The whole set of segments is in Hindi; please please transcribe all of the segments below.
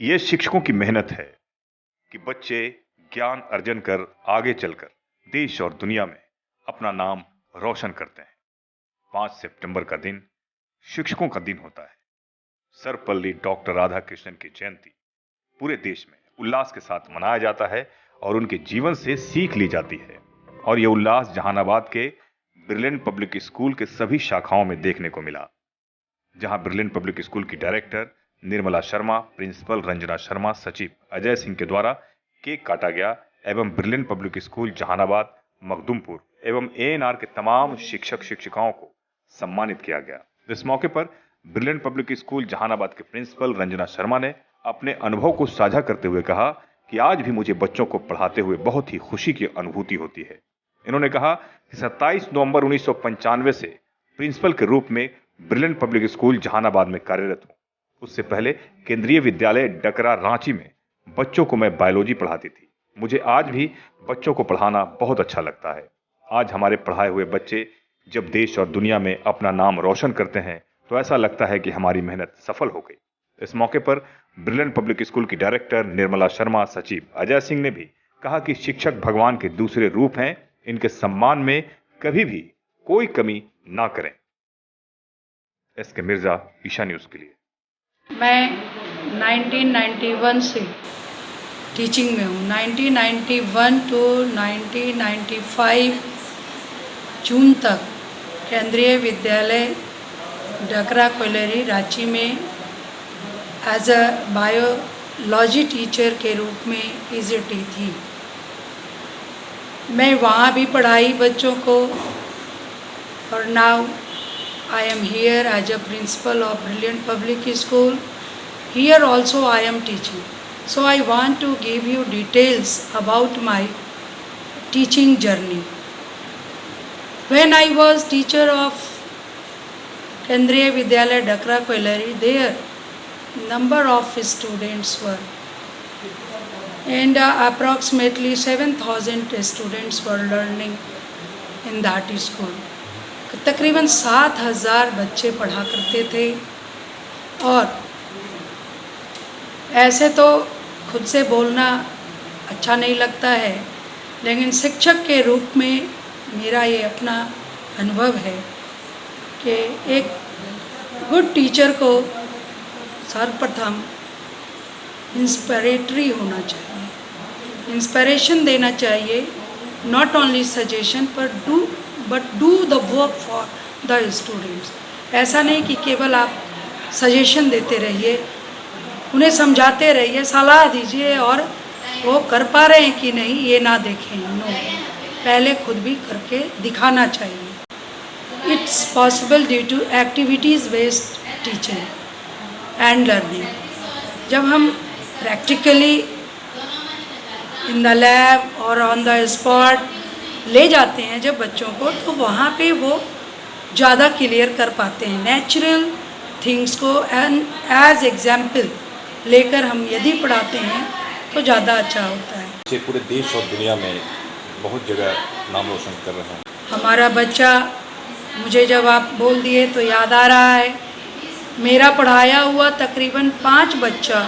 ये शिक्षकों की मेहनत है कि बच्चे ज्ञान अर्जन कर आगे चलकर देश और दुनिया में अपना नाम रोशन करते हैं। 5 सितंबर का दिन शिक्षकों का दिन होता है। सर्वपल्ली डॉक्टर राधाकृष्णन की जयंती पूरे देश में उल्लास के साथ मनाया जाता है और उनके जीवन से सीख ली जाती है। और यह उल्लास जहानाबाद के ब्रिलियंट पब्लिक स्कूल के सभी शाखाओं में देखने को मिला, जहां ब्रिलियंट पब्लिक स्कूल की डायरेक्टर निर्मला शर्मा, प्रिंसिपल रंजना शर्मा, सचिव अजय सिंह के द्वारा केक काटा गया एवं Brilliant Public School Jahanabad, Makhdumpur एवं एएनआर के तमाम शिक्षक शिक्षिकाओं को सम्मानित किया गया। इस मौके पर ब्रिलियंट पब्लिक स्कूल जहानाबाद के प्रिंसिपल रंजना शर्मा ने अपने अनुभव को साझा करते हुए कहा कि आज भी मुझे बच्चों को पढ़ाते हुए बहुत ही खुशी की अनुभूति होती है। इन्होंने कहा कि 27 नवंबर 1995 से प्रिंसिपल के रूप में ब्रिलियंट पब्लिक स्कूल जहानाबाद में कार्यरत हूं। उससे पहले केंद्रीय विद्यालय डकरा रांची में बच्चों को मैं बायोलॉजी पढ़ाती थी। मुझे आज भी बच्चों को पढ़ाना बहुत अच्छा लगता है। आज हमारे पढ़ाए हुए बच्चे जब देश और दुनिया में अपना नाम रोशन करते हैं तो ऐसा लगता है कि हमारी मेहनत सफल हो गई। इस मौके पर ब्रिलियंट पब्लिक स्कूल की डायरेक्टर निर्मला शर्मा, सचिव अजय सिंह ने भी कहा कि शिक्षक भगवान के दूसरे रूप हैं। इनके सम्मान में कभी भी कोई कमी ना करें। एसके मिर्जा, ईशा न्यूज के लिए। मैं 1991 से टीचिंग में हूँ। 1991 टू 1995 जून तक केंद्रीय विद्यालय डकरा कोयलेरी रांची में एज अ बायोलॉजी टीचर के रूप में पीजीटी थी। मैं वहाँ भी पढ़ाई बच्चों को, और now I am here as a principal of Brilliant Public School. Here also I am teaching. So I want to give you details about my teaching journey. When I was teacher of Kendriya Vidyalaya Dakra Koilari, there number of students were, and approximately 7,000 students were learning in that school. तकरीबन 7,000 बच्चे पढ़ा करते थे। और ऐसे तो खुद से बोलना अच्छा नहीं लगता है, लेकिन शिक्षक के रूप में मेरा ये अपना अनुभव है कि एक गुड टीचर को सर्वप्रथम इंस्पिरेटरी होना चाहिए, इंस्पिरेशन देना चाहिए, not only suggestion but do the work for the students. ऐसा नहीं कि केवल आप सजेशन देते रहिए, उन्हें समझाते रहिए, सलाह दीजिए और वो कर पा रहे हैं कि नहीं ये ना देखें। नो, पहले खुद भी करके दिखाना चाहिए। It's possible due to activities based teaching and learning. जब हम प्रैक्टिकली इन द लैब और ऑन द स्पॉट ले जाते हैं जब बच्चों को, तो वहाँ पे वो ज़्यादा क्लियर कर पाते हैं। नेचुरल थिंग्स को एज एग्जाम्पल लेकर हम यदि पढ़ाते हैं तो ज़्यादा अच्छा होता है। पूरे देश और दुनिया में बहुत जगह नाम रोशन कर रहे हैं। हमारा बच्चा, मुझे जब आप बोल दिए तो याद आ रहा है, मेरा पढ़ाया हुआ तकरीबन 5 बच्चा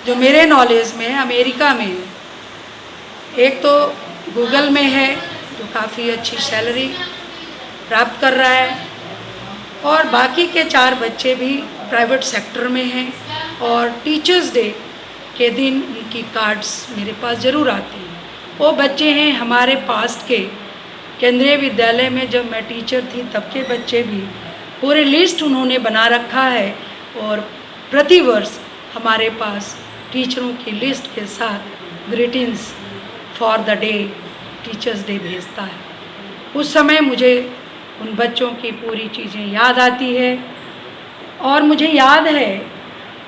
जो मेरे नॉलेज में अमेरिका में है। एक तो गूगल में है जो काफ़ी अच्छी सैलरी प्राप्त कर रहा है, और बाकी के 4 बच्चे भी प्राइवेट सेक्टर में हैं। और टीचर्स डे के दिन उनकी कार्ड्स मेरे पास ज़रूर आते हैं। वो बच्चे हैं हमारे पास्ट के केंद्रीय विद्यालय में जब मैं टीचर थी तब के बच्चे भी। पूरे लिस्ट उन्होंने बना रखा है और प्रतिवर्ष हमारे पास टीचरों की लिस्ट के साथ greetings for the day, teachers day भेजता है। उस समय मुझे उन बच्चों की पूरी चीज़ें याद आती है। और मुझे याद है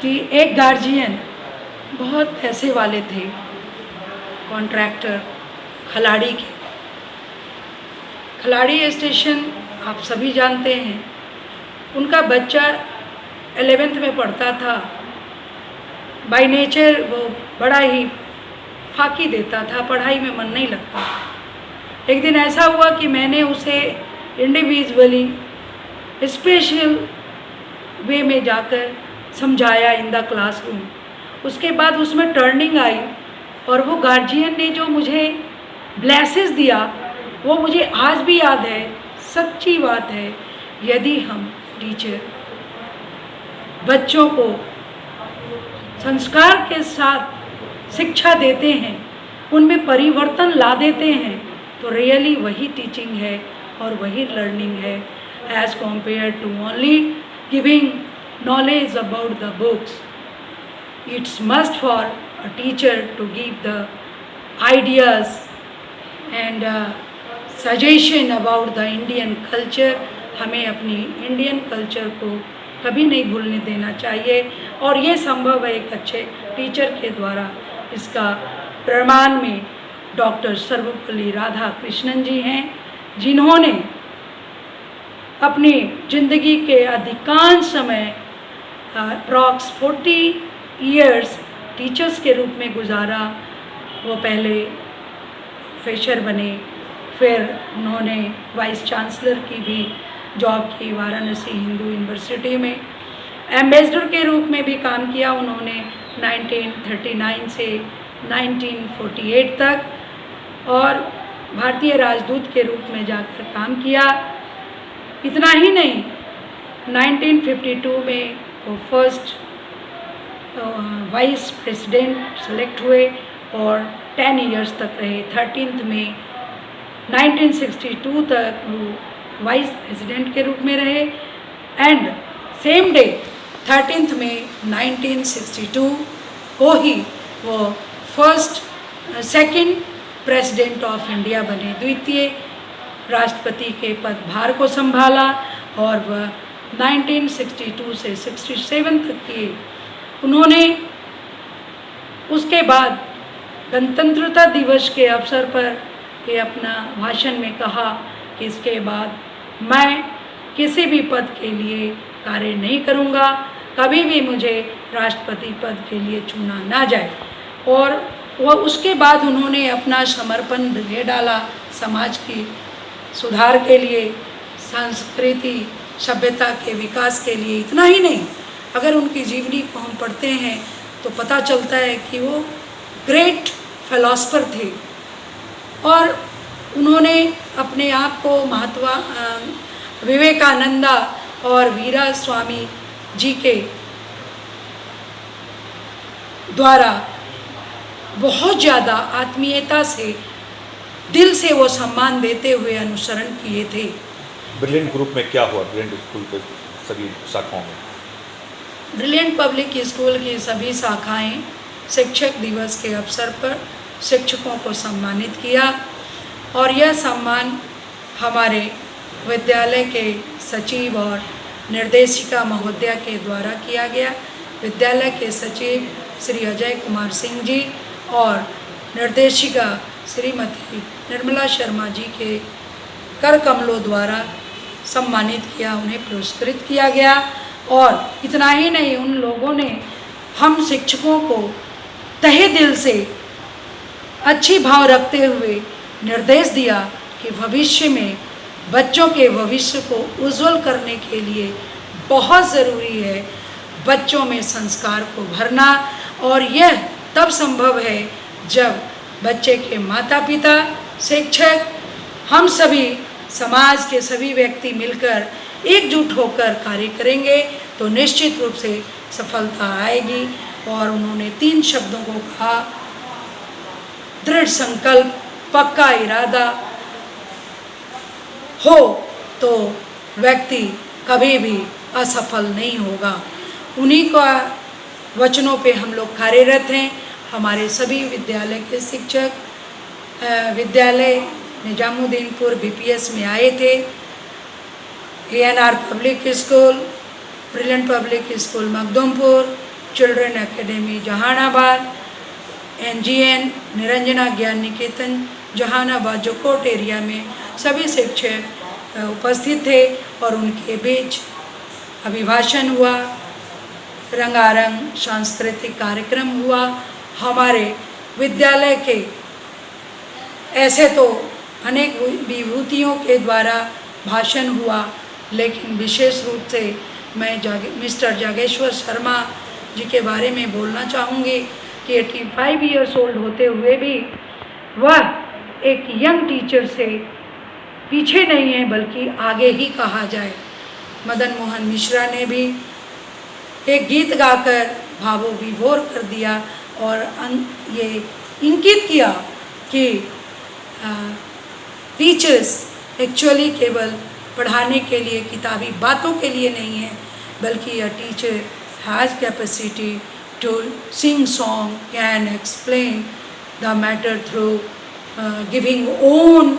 कि एक गार्जियन बहुत पैसे वाले थे, कॉन्ट्रैक्टर खलाड़ी के। खलाड़ी स्टेशन आप सभी जानते हैं। उनका बच्चा 11th में पढ़ता था। बाय नेचर वो बड़ा ही फाकी देता था, पढ़ाई में मन नहीं लगता था। एक दिन ऐसा हुआ कि मैंने उसे इंडिविजुअली स्पेशल वे में जाकर समझाया इन द क्लासरूम, उसके बाद उसमें टर्निंग आई और वो गार्जियन ने जो मुझे ब्लेसेस दिया वो मुझे आज भी याद है। सच्ची बात है, यदि हम टीचर बच्चों को संस्कार के साथ शिक्षा देते हैं, उनमें परिवर्तन ला देते हैं, तो रियली वही टीचिंग है और वही लर्निंग है, as compare to only giving knowledge about the books. It's must for a teacher to give the ideas and suggestion about the Indian culture. हमें अपनी इंडियन कल्चर को कभी नहीं भूलने देना चाहिए और ये संभव है एक अच्छे टीचर के द्वारा। इसका प्रमाण में डॉक्टर सर्वपल्ली राधाकृष्णन जी हैं, जिन्होंने अपनी ज़िंदगी के अधिकांश समय अप्रॉक्स 40 ईयर्स टीचर्स के रूप में गुजारा। वो पहले प्रोफेसर बने, फिर उन्होंने वाइस चांसलर की भी जॉब की वाराणसी हिंदू यूनिवर्सिटी में। एम्बेसडर के रूप में भी काम किया उन्होंने 1939 से 1948 तक, और भारतीय राजदूत के रूप में जाकर काम किया। इतना ही नहीं, 1952 में वो फर्स्ट वाइस प्रेसिडेंट सेलेक्ट हुए और 10 इयर्स तक रहे। 13 में 1962 तक वो वाइस प्रेसिडेंट के रूप में रहे एंड सेम डे 13 में 1962 को ही वो सेकंड प्रेसिडेंट ऑफ इंडिया बने, द्वितीय राष्ट्रपति के पदभार को संभाला और वह 1962 से 67 तक किए। उन्होंने उसके बाद गणतंत्रता दिवस के अवसर पर ये अपना भाषण में कहा कि इसके बाद मैं किसी भी पद के लिए कार्य नहीं करूँगा, कभी भी मुझे राष्ट्रपति पद के लिए चुना ना जाए। और वह उसके बाद उन्होंने अपना समर्पण दे डाला समाज की सुधार के लिए, संस्कृति सभ्यता के विकास के लिए। इतना ही नहीं, अगर उनकी जीवनी को हम पढ़ते हैं तो पता चलता है कि वो ग्रेट फिलॉसफर थे और उन्होंने अपने आप को महात्मा विवेकानंदा और वीरा स्वामी जी के द्वारा बहुत ज़्यादा आत्मीयता से, दिल से वो सम्मान देते हुए अनुसरण किए थे। ब्रिलियंट ग्रुप में क्या हुआ? ब्रिलियंट स्कूल के सभी शाखाओं में, ब्रिलियंट पब्लिक स्कूल की सभी शाखाएं शिक्षक दिवस के अवसर पर शिक्षकों को सम्मानित किया और यह सम्मान हमारे विद्यालय के सचिव और निर्देशिका महोदया के द्वारा किया गया। विद्यालय के सचिव श्री अजय कुमार सिंह जी और निर्देशिका श्रीमती निर्मला शर्मा जी के कर कमलों द्वारा सम्मानित किया, उन्हें पुरस्कृत किया गया। और इतना ही नहीं, उन लोगों ने हम शिक्षकों को तहे दिल से अच्छी भाव रखते हुए निर्देश दिया कि भविष्य में बच्चों के भविष्य को उज्जवल करने के लिए बहुत ज़रूरी है बच्चों में संस्कार को भरना, और यह तब संभव है जब बच्चे के माता पिता, शिक्षक, हम सभी समाज के सभी व्यक्ति मिलकर एकजुट होकर कार्य करेंगे तो निश्चित रूप से सफलता आएगी। और उन्होंने 3 शब्दों को कहा, दृढ़ संकल्प, पक्का इरादा हो तो व्यक्ति कभी भी असफल नहीं होगा। उन्हीं का वचनों पे हम लोग कार्यरत हैं। हमारे सभी विद्यालय के शिक्षक विद्यालय निजामुद्दीनपुर बीपीएस में आए थे, ANR Public School, Brilliant Public School Makhdumpur, Children Academy Jahanabad, NGN Niranjana Gyan Niketan Jehanabad, जो कोट एरिया में सभी शिक्षक उपस्थित थे और उनके बीच अभिभाषण हुआ, रंगारंग सांस्कृतिक कार्यक्रम हुआ। हमारे विद्यालय के ऐसे तो अनेक विभूतियों के द्वारा भाषण हुआ, लेकिन विशेष रूप से मैं मिस्टर जागेश्वर शर्मा जी के बारे में बोलना चाहूँगी कि 85 ईयर्स ओल्ड होते हुए भी वह एक यंग टीचर से पीछे नहीं है, बल्कि आगे ही कहा जाए। मदन मोहन मिश्रा ने भी एक गीत गाकर भावों-विभोर कर दिया और ये इंगित किया कि टीचर्स एक्चुअली केवल पढ़ाने के लिए, किताबी बातों के लिए नहीं है, बल्कि a teacher has capacity to sing song, can explain the matter through giving own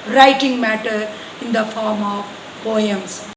writing matter in the form of poems.